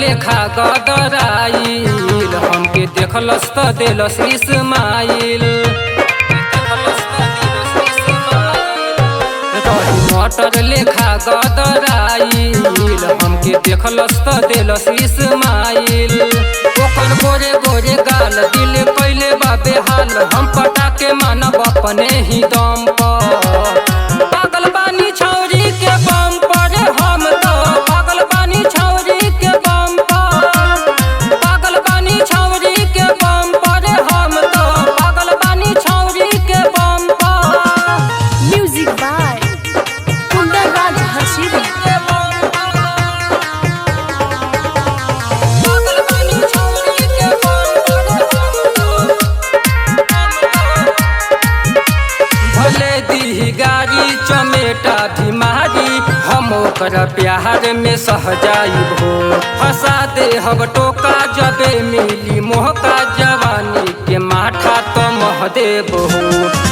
लेखा गदराइल हमके देखलस त देलस इस्माइल। रही मटर लेखा गदराइल हमके देखलस त देलस इस्माइल। ओकर गोरे गोरे गाल दिल कैले बा बेहाल हम पटा के मानब अपने ही दम पर। पागल बानी छौरी के बम पर हम तो पागल बानी छौरी के बम पर। पागल बानी छौरी के बम पर हम तो पागल बानी छौरी के बम पर। Music by Kundan Raj हसीरी। भले दी गाड़ी चमेटा बीमारी हम ओकरा प्यार में सह जाइब हो। फंसा दे हब टोका जबे मिली मोहका जवानी के माठा तो मह देब हो।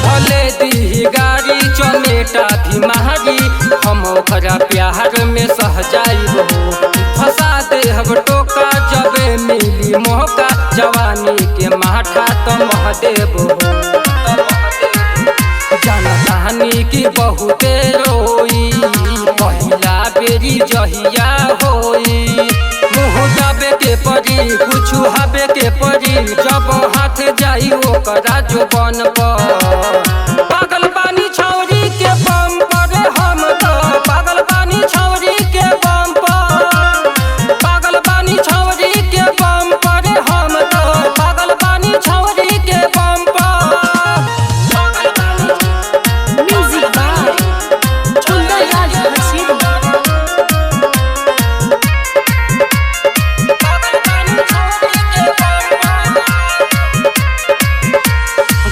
भले दी गाड़ी चमेटा बीमारी हम ओकरा प्यार में सह जाइब हो। फंसा दे हब टोका जबे मिली मोहका जवानी के माठा तो मह देब हो। जानतानी की बहुते रोई पहिला बेरी जहिया होई। मुँह जाबे के परी कुछ हबे के परी जब हाथ जाई ओकरा जो बन पर। पागल बानी छौरी के बम पर हम तो पागल बानी छौरी के बम पर। पागल बानी छौरी के बम पर हम तो पागल बानी छौरी के बम पर। Music by Kundan Raj हसीरी।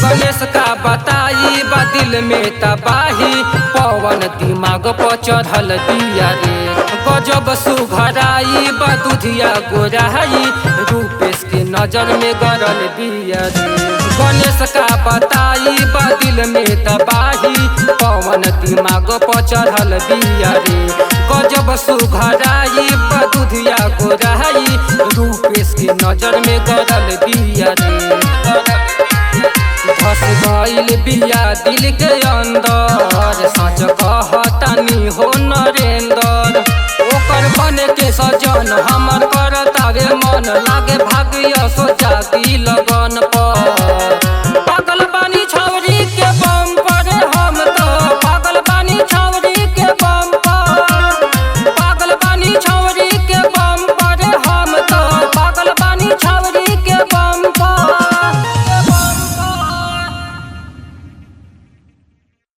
गणेश का बताई बा दिल में तबाही पवन दिमाग पर चढ़ल दिया रे। गजब सुघराई बा दुधिया गोराई रूपेश के नजर में गरल दिया रे। गणेश का बताई बा दिल में तबाही पवन दिमाग पर चढ़ल दिया रे। गजब सुघराई बा दुधिया गोराई रूपेश के नजर में गरल दिया रे। धस गइल बिया दिल के अंदर सच कहतानी हो नरेंद्र। ओकर बने के सजन हमर करतावे मन लागे भाग्य सोचा दिल